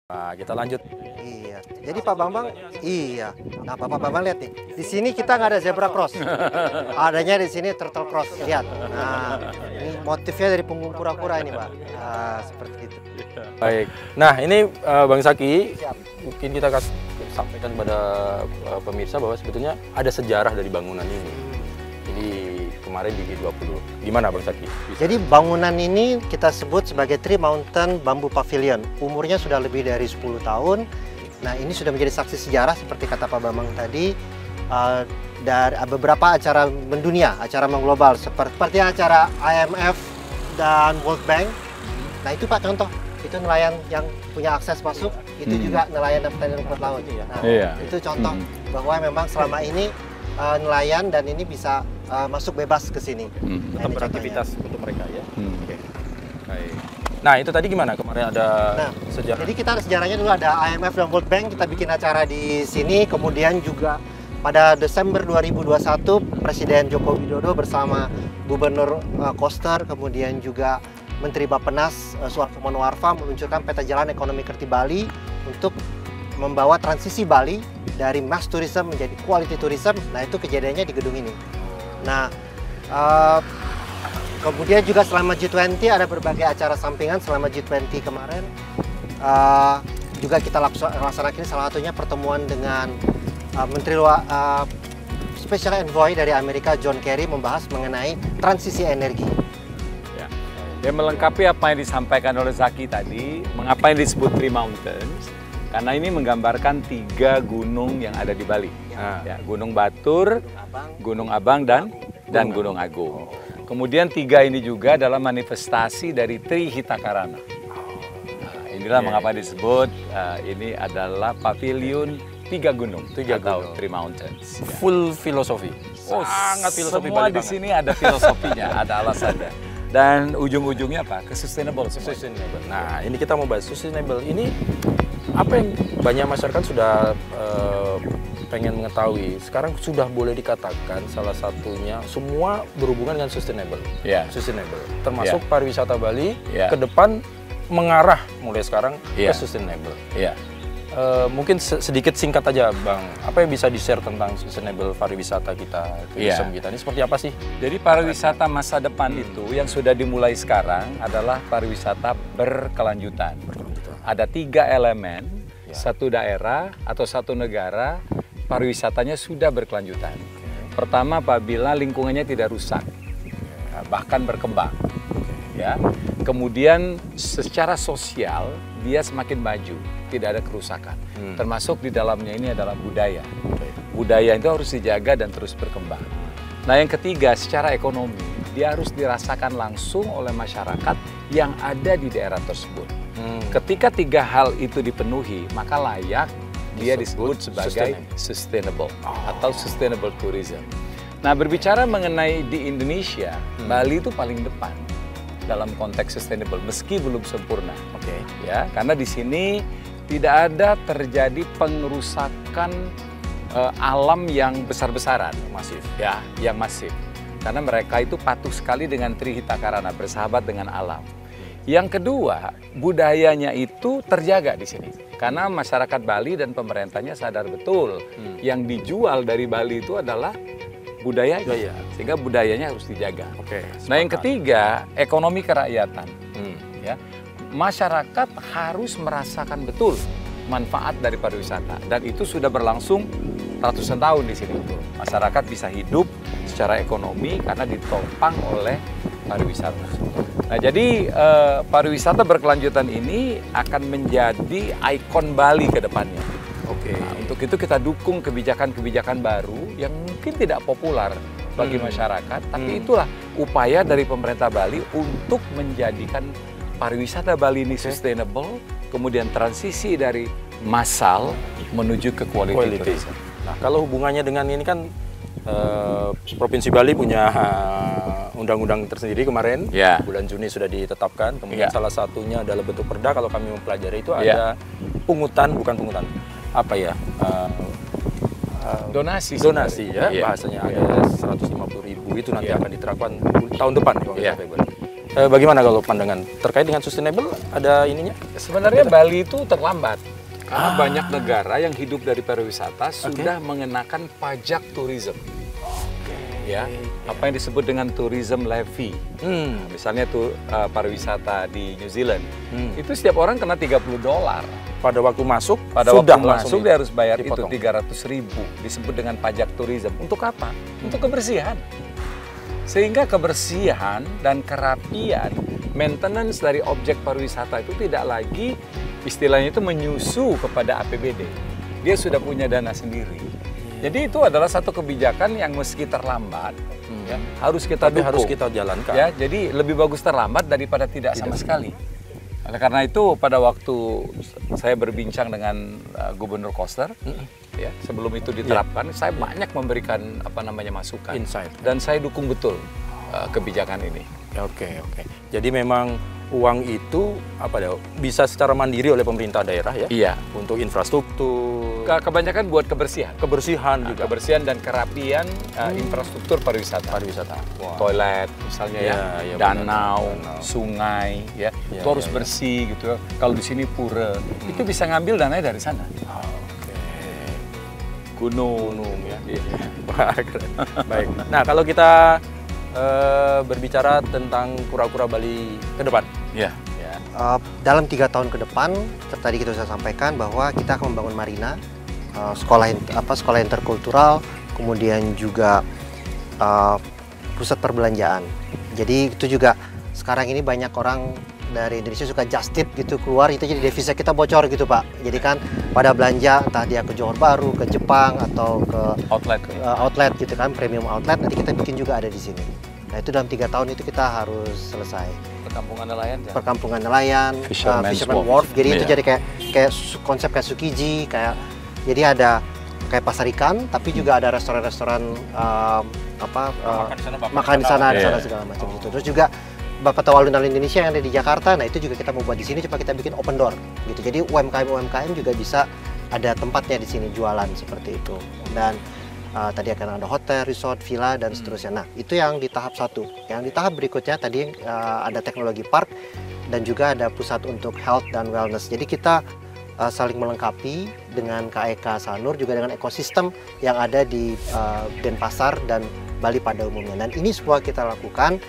Nah, kita lanjut. Iya. Jadi Pak Bambang, iya. Nah, Pak Bambang lihat nih. Di sini kita nggak ada zebra cross. Adanya di sini turtle cross. Lihat. Nah, ini motifnya dari punggung kura-kura ini, Pak. Nah, seperti itu. Baik. Nah, ini Bang Zaki, Siap. mungkin kita sampaikan kepada pemirsa bahwa sebetulnya ada sejarah dari bangunan ini. Jadi kemarin di G20. Gimana Bang Zaki? Jadi bangunan ini kita sebut sebagai Tree Mountain Bamboo Pavilion. Umurnya sudah lebih dari 10 tahun. Nah, ini sudah menjadi saksi sejarah seperti kata Pak Bambang tadi. Dari beberapa acara mendunia, acara mengglobal seperti acara IMF dan World Bank. Nah, itu Pak contoh. Itu nelayan yang punya akses masuk, itu juga nelayan dan petani rumput laut. Nah, itu contoh bahwa memang selama ini nelayan dan ini bisa masuk bebas ke sini. Tetap beraktivitas untuk mereka ya. Oke. Baik. Nah, itu tadi gimana? Kemarin ada sejarah. Jadi kita ada sejarahnya dulu, ada IMF dan World Bank, kita bikin acara di sini. Kemudian juga pada Desember 2021 Presiden Joko Widodo bersama Gubernur Koster, kemudian juga Menteri Bappenas Suharto Monoarfa meluncurkan peta jalan ekonomi kreatif Bali untuk membawa transisi Bali dari mass tourism menjadi quality tourism. Nah, itu kejadiannya di gedung ini. Nah, kemudian juga selama G20 ada berbagai acara sampingan selama G20 kemarin. Juga kita laksanakan ini, salah satunya pertemuan dengan Menteri Special Envoy dari Amerika John Kerry membahas mengenai transisi energi. Ya, melengkapi apa yang disampaikan oleh Zaki tadi, mengapa yang disebut Tree Mountains? Karena ini menggambarkan 3 gunung yang ada di Bali. Ya, Gunung Batur, Gunung Abang, dan Gunung Agung. Kemudian 3 ini juga adalah manifestasi dari Trihitakarana. Nah, inilah mengapa disebut ini adalah pavilion 3 gunung atau Tree Mountains. Full filosofi. Oh, sangat filosofi semua Bali di banget. sini ada filosofinya, ada alasannya. Dan ujung-ujungnya apa? Ke sustainable. Sustainable. Nah, ini kita mau bahas sustainable. Ini apa yang banyak masyarakat sudah pengen mengetahui. Sekarang sudah boleh dikatakan salah satunya semua berhubungan dengan sustainable. Sustainable. Termasuk pariwisata Bali ke depan mengarah mulai sekarang ke sustainable. Mungkin sedikit singkat aja Bang, apa yang bisa di-share tentang sustainable pariwisata kita, tourism kita ini seperti apa sih? Jadi pariwisata masa depan itu yang sudah dimulai sekarang adalah pariwisata berkelanjutan. Ada 3 elemen, satu daerah atau satu negara pariwisatanya sudah berkelanjutan. Pertama, apabila lingkungannya tidak rusak, bahkan berkembang. Ya. Kemudian secara sosial dia semakin maju, tidak ada kerusakan. Termasuk di dalamnya ini adalah budaya. Budaya itu harus dijaga dan terus berkembang. Nah, yang ketiga, secara ekonomi dia harus dirasakan langsung oleh masyarakat yang ada di daerah tersebut. Ketika 3 hal itu dipenuhi, maka layak dia disebut sebagai sustainable atau sustainable tourism. Nah, berbicara mengenai di Indonesia, Bali itu paling depan dalam konteks sustainable, meski belum sempurna. Ya, karena di sini tidak ada terjadi pengerusakan alam yang besar-besaran, masif. Ya, yang masif. Karena mereka itu patuh sekali dengan Trihitakarana, bersahabat dengan alam. Yang kedua, budayanya itu terjaga di sini. Karena masyarakat Bali dan pemerintahnya sadar betul yang dijual dari Bali itu adalah budayanya, sehingga budayanya harus dijaga. Nah, yang ketiga, ekonomi kerakyatan. Ya, masyarakat harus merasakan betul manfaat dari pariwisata, dan itu sudah berlangsung ratusan tahun di sini. Masyarakat bisa hidup secara ekonomi karena ditopang oleh pariwisata. Nah, jadi pariwisata berkelanjutan ini akan menjadi ikon Bali ke depannya. Nah, untuk itu kita dukung kebijakan-kebijakan baru yang mungkin tidak populer bagi masyarakat, tapi itulah upaya dari pemerintah Bali untuk menjadikan pariwisata Bali ini sustainable, kemudian transisi dari massal menuju ke quality tourism. Nah, kalau hubungannya dengan ini kan Provinsi Bali punya undang-undang tersendiri kemarin, bulan Juni sudah ditetapkan. Kemudian salah satunya adalah bentuk perda, kalau kami mempelajari itu ada pungutan, bukan pungutan, apa ya, donasi ya, bahasanya ada 150.000 itu nanti akan diterapkan tahun depan, Februari. Bagaimana kalau pandangan terkait dengan sustainable? Ada ininya? Sebenarnya Bali itu terlambat. Karena banyak negara yang hidup dari pariwisata sudah mengenakan pajak tourism. Ya, apa yang disebut dengan tourism levy. Misalnya tuh pariwisata di New Zealand, itu setiap orang kena $30. Pada waktu masuk, Pada sudah waktu masuk dia harus bayar itu dipotong. 300.000. Disebut dengan pajak tourism. Untuk apa? Untuk kebersihan. Sehingga kebersihan dan kerapian, maintenance dari objek pariwisata itu tidak lagi istilahnya itu menyusu kepada APBD. Dia sudah punya dana sendiri. Jadi itu adalah satu kebijakan yang meski terlambat, ya, harus kita Tapi dukung. harus kita jalankan. Ya, jadi lebih bagus terlambat daripada tidak sama sekali. Oleh karena itu pada waktu saya berbincang dengan Gubernur Koster, ya, sebelum itu diterapkan, saya banyak memberikan masukan, Insight. dan saya dukung betul kebijakan ini. Oke. Jadi memang uang itu bisa secara mandiri oleh pemerintah daerah ya? Iya. Untuk infrastruktur, Kebanyakan buat kebersihan. kebersihan juga. Kebersihan dan kerapian infrastruktur pariwisata. Wah. Toilet misalnya ya, Iya, danau, benar. sungai ya, Iya, itu harus iya. bersih gitu. Kalau di sini pura, itu bisa ngambil dananya dari sana. Oke. Gunung ya. Iya. Wah, keren. Baik. Nah, kalau kita berbicara tentang kura-kura Bali ke depan. Ya. Dalam 3 tahun ke depan, tadi kita sudah sampaikan bahwa kita akan membangun marina, sekolah interkultural, kemudian juga pusat perbelanjaan. Jadi itu juga sekarang ini banyak orang dari Indonesia suka just tip gitu keluar, itu jadi devisa kita bocor gitu Pak. Jadi kan pada belanja entah dia ke Johor Bahru, ke Jepang atau ke outlet gitu kan, premium outlet, nanti kita bikin juga ada di sini. Nah itu dalam 3 tahun itu kita harus selesai. Perkampungan nelayan ya. Perkampungan nelayan, Fisherman's Fisherman Wharf. Wharf. Jadi itu Iya. jadi kayak konsep kayak Tsukiji, jadi ada kayak pasar ikan, tapi juga ada restoran-restoran makan di sana, ada sana segala macam gitu. Terus juga Bapak tahu alun-alun Indonesia yang ada di Jakarta, nah itu juga kita mau buat di sini, coba kita bikin open door gitu. Jadi UMKM juga bisa ada tempatnya di sini jualan seperti itu. Dan tadi akan ada hotel, resort, villa dan seterusnya. Nah itu yang di tahap 1. Yang di tahap berikutnya tadi ada teknologi park dan juga ada pusat untuk health dan wellness. Jadi kita saling melengkapi dengan KEK Sanur juga dengan ekosistem yang ada di Denpasar dan Bali pada umumnya. Dan ini semua kita lakukan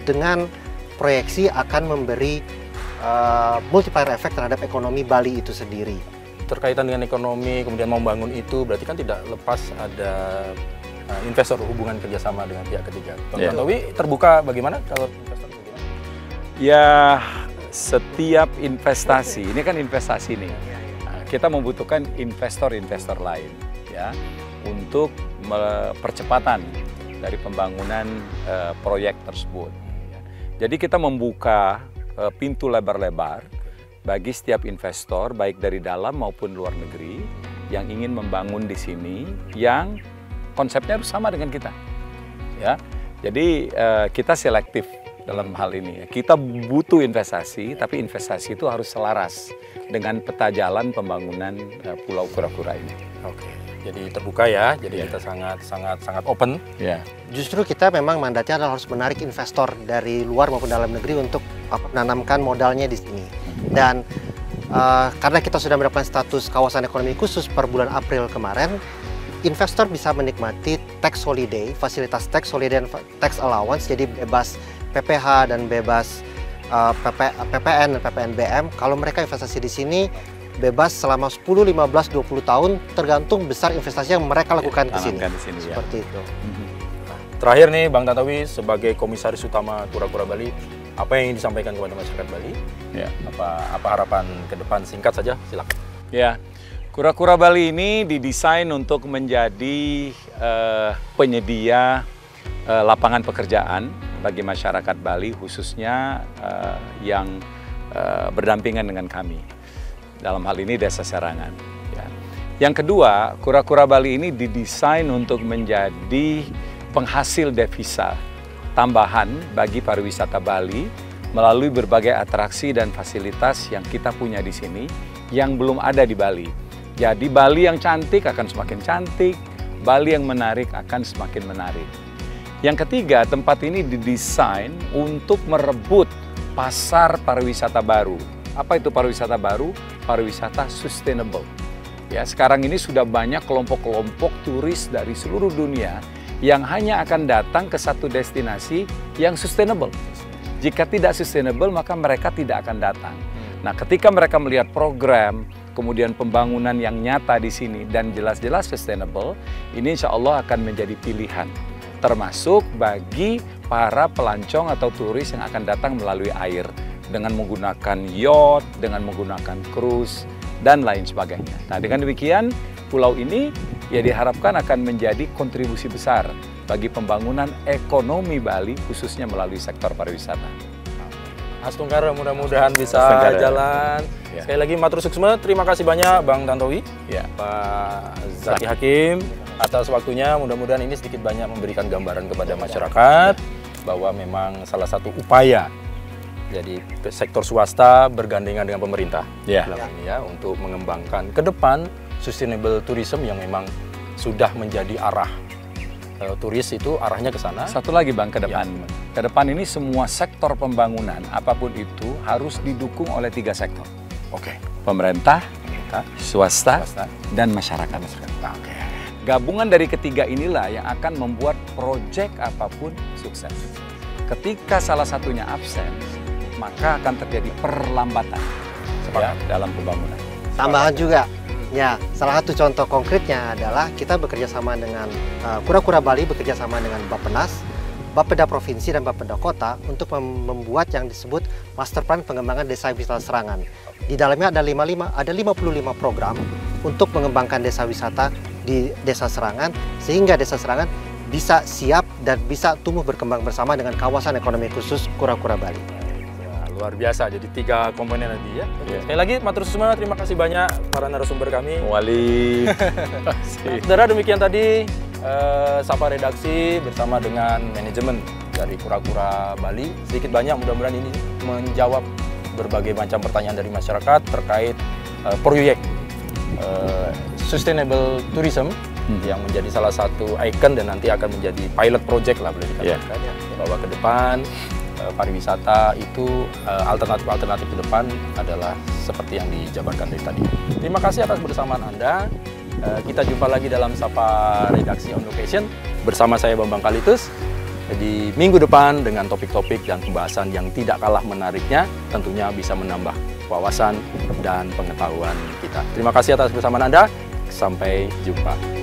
dengan proyeksi akan memberi multiplier effect terhadap ekonomi Bali itu sendiri. Terkaitan dengan ekonomi, kemudian mau membangun itu, berarti kan tidak lepas ada investor, hubungan kerjasama dengan pihak ketiga. Bang Tantowi terbuka bagaimana kalau investor bagaimana? Ya, setiap investasi, ini kan investasi nih, kita membutuhkan investor-investor lain ya untuk percepatan dari pembangunan proyek tersebut. Jadi kita membuka pintu lebar-lebar bagi setiap investor baik dari dalam maupun luar negeri yang ingin membangun di sini yang konsepnya harus sama dengan kita. Ya. Jadi kita selektif dalam hal ini. Kita butuh investasi, tapi investasi itu harus selaras dengan peta jalan pembangunan Pulau Kura-Kura ini. Oke. Jadi terbuka ya, jadi kita sangat open. Ya. Justru kita memang mandatnya adalah harus menarik investor dari luar maupun dalam negeri untuk menanamkan modalnya di sini. Dan karena kita sudah mendapatkan status kawasan ekonomi khusus per bulan April kemarin, investor bisa menikmati tax holiday, fasilitas tax holiday dan tax allowance, jadi bebas PPh dan bebas PPN dan PPNBM. Kalau mereka investasi di sini bebas selama 10, 15, 20 tahun tergantung besar investasi yang mereka lakukan di sini. Seperti itu. Terakhir nih Bang Tantowi sebagai komisaris utama Kura-Kura Bali, apa yang ingin disampaikan kepada masyarakat Bali? Ya. Apa harapan ke depan, singkat saja, silakan. Ya. Kura-Kura Bali ini didesain untuk menjadi penyedia lapangan pekerjaan bagi masyarakat Bali, khususnya yang berdampingan dengan kami. Dalam hal ini Desa Serangan. Ya. Yang kedua, Kura-Kura Bali ini didesain untuk menjadi penghasil devisa tambahan bagi pariwisata Bali melalui berbagai atraksi dan fasilitas yang kita punya di sini yang belum ada di Bali. Jadi Bali yang cantik akan semakin cantik, Bali yang menarik akan semakin menarik. Yang ketiga, tempat ini didesain untuk merebut pasar pariwisata baru. Apa itu pariwisata baru? Pariwisata sustainable. Ya, sekarang ini sudah banyak kelompok-kelompok turis dari seluruh dunia yang hanya akan datang ke satu destinasi yang sustainable. Jika tidak sustainable, maka mereka tidak akan datang. Nah, ketika mereka melihat program, kemudian pembangunan yang nyata di sini dan jelas-jelas sustainable, ini insya Allah akan menjadi pilihan. Termasuk bagi para pelancong atau turis yang akan datang melalui air dengan menggunakan yacht, dengan menggunakan cruise, dan lain sebagainya. Nah, dengan demikian, pulau ini ya diharapkan akan menjadi kontribusi besar bagi pembangunan ekonomi Bali, khususnya melalui sektor pariwisata. Astungkara mudah-mudahan bisa Astungkara. jalan. Ya. Sekali lagi matur suksma, terima kasih banyak Bang Tantowi, Ya. Pak Zaki Hakim atas waktunya. Mudah-mudahan ini sedikit banyak memberikan gambaran kepada masyarakat bahwa memang salah satu upaya jadi sektor swasta bergandengan dengan pemerintah Ya. dalam ini ya untuk mengembangkan ke depan sustainable tourism yang memang sudah menjadi arah turis itu arahnya ke sana. Satu lagi Bang, ke depan. Ke depan ini semua sektor pembangunan, apapun itu, harus didukung oleh 3 sektor. Oke. Pemerintah, swasta, Swasta. dan masyarakat. Oke. Gabungan dari ketiga inilah yang akan membuat proyek apapun sukses. Ketika salah satunya absen, maka akan terjadi perlambatan ya, dalam pembangunan. Tambahan juga, ya salah satu contoh konkretnya adalah kita bekerja sama dengan Kura-Kura Bali bekerja sama dengan Bappenas, Bapeda Provinsi dan Bapeda Kota untuk membuat yang disebut Master Plan Pengembangan Desa Wisata Serangan. Di dalamnya ada 55 program untuk mengembangkan desa wisata di Desa Serangan sehingga Desa Serangan bisa siap dan bisa tumbuh berkembang bersama dengan kawasan ekonomi khusus Kura-Kura Bali. Luar biasa, jadi 3 komponen tadi ya. Sekali lagi, matur semua, terima kasih banyak para narasumber kami. Wali. Saudara, demikian tadi Sapa Redaksi bersama dengan manajemen dari Kura-Kura Bali. Sedikit banyak, mudah-mudahan ini menjawab berbagai macam pertanyaan dari masyarakat terkait proyek sustainable tourism yang menjadi salah satu ikon dan nanti akan menjadi pilot project lah boleh dikatakan ya. Bahwa ke depan pariwisata itu alternatif ke depan adalah seperti yang dijabarkan dari tadi. Terima kasih atas kebersamaan Anda. Kita jumpa lagi dalam Sapa Redaksi on Location bersama saya Bambang Kalitus di minggu depan dengan topik-topik dan pembahasan yang tidak kalah menariknya, tentunya bisa menambah wawasan dan pengetahuan kita. Terima kasih atas kebersamaan Anda. Sampai jumpa.